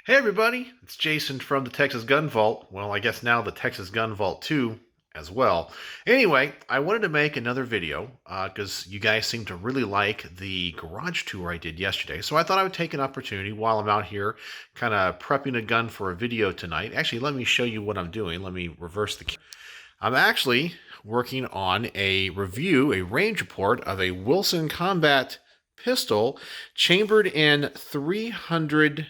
Hey everybody, it's Jason from the Texas Gun Vault. Well, I guess now the Texas Gun Vault 2 as well. Anyway, I wanted to make another video because you guys seem to really like the garage tour I did yesterday. So I thought I would take an opportunity while I'm out here kind of prepping a gun for a video tonight. Actually, let me show you what I'm doing. Let me reverse the camera. I'm actually working on a review, a range report of a Wilson Combat pistol chambered in 300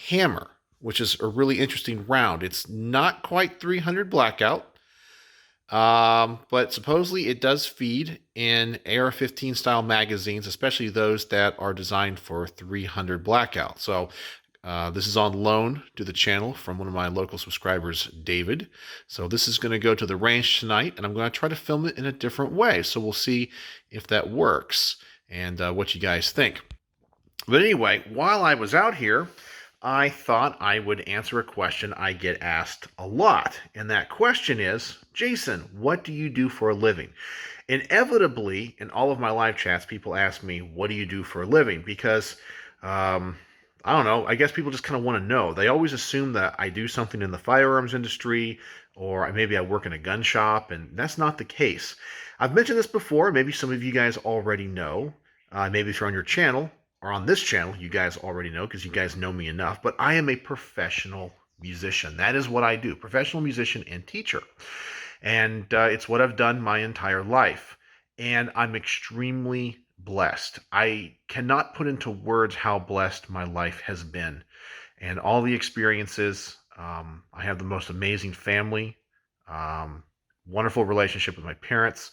hammer, which is a really interesting round. It's not quite 300 blackout, but supposedly it does feed in AR-15 style magazines, especially those that are designed for 300 blackout. So this is on loan to the channel from one of my local subscribers, David. So this is going to go to the range tonight, and I'm going to try to film it in a different way. So we'll see if that works and what you guys think. But anyway, while I was out here, I thought I would answer a question I get asked a lot. And that question is, Jason, what do you do for a living? Inevitably, in all of my live chats, people ask me, what do you do for a living? Because, I don't know, I guess people just kind of want to know. They always assume that I do something in the firearms industry or maybe I work in a gun shop, and that's not the case. I've mentioned this before. Maybe some of you guys already know. Maybe if you're on your channel, or on this channel, you guys already know because you guys know me enough, but I am a professional musician. That is what I do, professional musician and teacher. And it's what I've done my entire life. And I'm extremely blessed. I cannot put into words how blessed my life has been. And all the experiences, I have the most amazing family, wonderful relationship with my parents,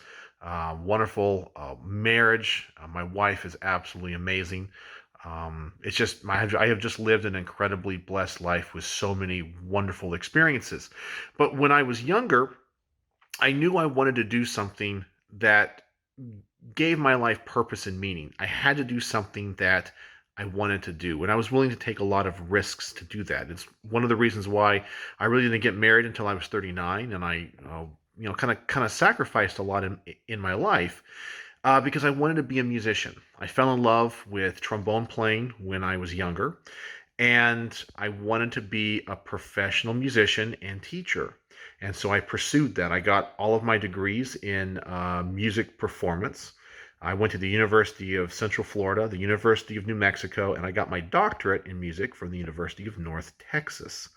wonderful marriage. My wife is absolutely amazing. It's just I have just lived an incredibly blessed life with so many wonderful experiences. But when I was younger, I knew I wanted to do something that gave my life purpose and meaning. I had to do something that I wanted to do, and I was willing to take a lot of risks to do that. It's one of the reasons why I really didn't get married until I was 39, and I, kind of sacrificed a lot in my life because I wanted to be a musician. I fell in love with trombone playing when I was younger, and I wanted to be a professional musician and teacher. And so I pursued that. I got all of my degrees in music performance. I went to the University of Central Florida, the University of New Mexico, and I got my doctorate in music from the University of North Texas.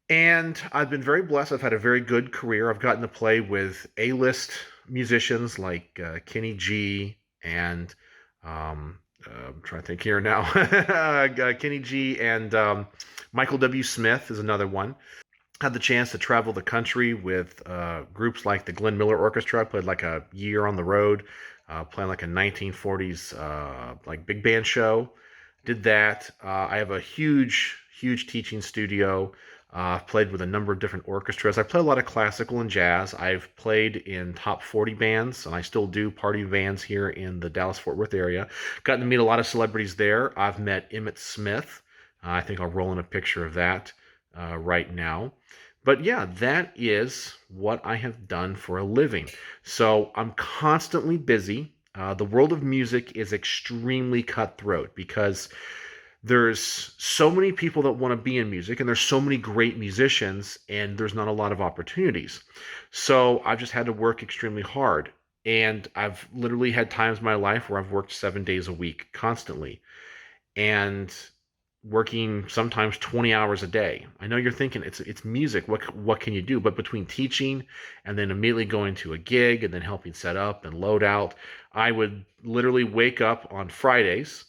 And I've been very blessed. I've had a very good career. I've gotten to play with A-list musicians like Kenny G and I'm trying to think here now. Kenny G and Michael W. Smith is another one. Had the chance to travel the country with groups like the Glenn Miller Orchestra. I played like a year on the road, playing like a 1940s like big band show. Did that. I have a huge teaching studio. I've played with a number of different orchestras. I play a lot of classical and jazz. I've played in top 40 bands, and I still do party bands here in the Dallas-Fort Worth area. Gotten to meet a lot of celebrities there. I've met Emmett Smith. I think I'll roll in a picture of that right now. But yeah, that is what I have done for a living. So I'm constantly busy. The world of music is extremely cutthroat because there's so many people that want to be in music and there's so many great musicians and there's not a lot of opportunities. So I've just had to work extremely hard. And I've literally had times in my life where I've worked 7 days a week constantly. And working sometimes 20 hours a day. I know you're thinking it's music. What can you do? But between teaching and then immediately going to a gig and then helping set up and load out, I would literally wake up on Fridays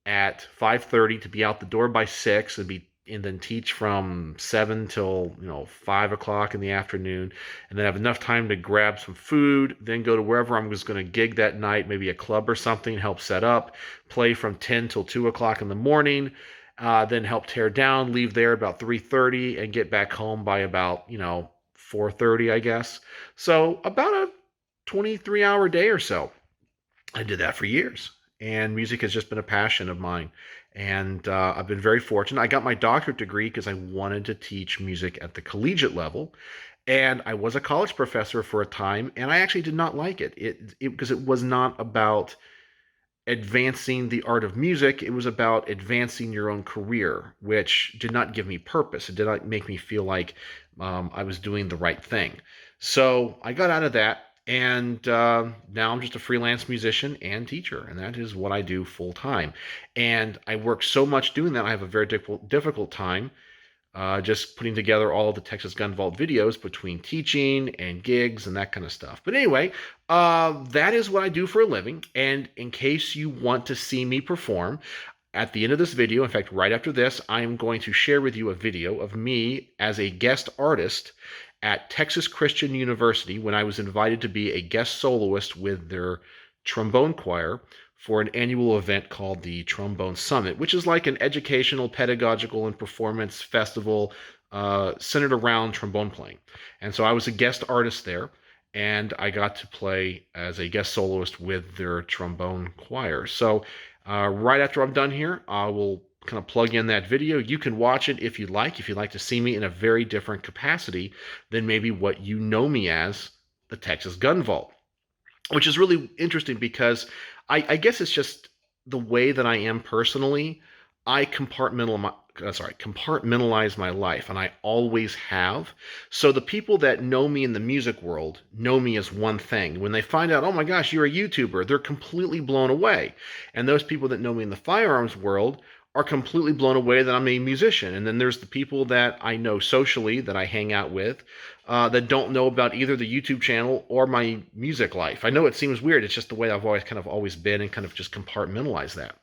at 5:30 to be out the door by 6 and then teach from 7 till 5 o'clock in the afternoon, and then have enough time to grab some food, then go to wherever I'm just going to gig that night, maybe a club or something, help set up, play from 10 till 2 o'clock in the morning, then help tear down, leave there about 3:30, and get back home by about 4:30, I guess. So about a 23-hour day or so. I did that for years, and music has just been a passion of mine. And I've been very fortunate. I got my doctorate degree because I wanted to teach music at the collegiate level, and I was a college professor for a time, and I actually did not like it. Because it was not about advancing the art of music. It was about advancing your own career, which did not give me purpose. It did not make me feel like I was doing the right thing. So I got out of that, and now I'm just a freelance musician and teacher, and that is what I do full time. And I work so much doing that, I have a very difficult time just putting together all of the Texas Gun Vault videos between teaching and gigs and that kind of stuff. But anyway, that is what I do for a living. And in case you want to see me perform, at the end of this video, in fact, right after this, I am going to share with you a video of me as a guest artist at Texas Christian University when I was invited to be a guest soloist with their trombone choir for an annual event called the Trombone Summit, which is like an educational, pedagogical, and performance festival centered around trombone playing. And so I was a guest artist there, and I got to play as a guest soloist with their trombone choir. So right after I'm done here, I will kind of plug in that video. You can watch it if you'd like to see me in a very different capacity than maybe what you know me as, the Texas Gun Vault, which is really interesting because I guess it's just the way that I am personally. I compartmentalize my life, and I always have. So the people that know me in the music world know me as one thing. When they find out, oh my gosh, you're a YouTuber, they're completely blown away. And those people that know me in the firearms world are completely blown away that I'm a musician. And then there's the people that I know socially, that I hang out with, that don't know about either the YouTube channel or my music life. I know it seems weird. It's just the way I've always been, and kind of just compartmentalize that.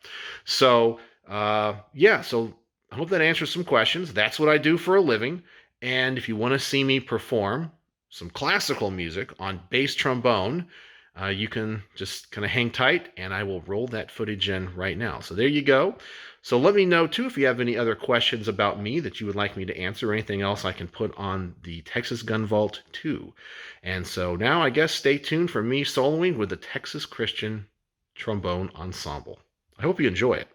So yeah, so I hope that answers some questions. That's what I do for a living. And if you want to see me perform some classical music on bass trombone, you can just kind of hang tight, and I will roll that footage in right now. So there you go. So let me know, too, if you have any other questions about me that you would like me to answer, or anything else I can put on the Texas Gun Vault 2. And so now I guess stay tuned for me soloing with the Texas Christian Trombone Ensemble. I hope you enjoy it.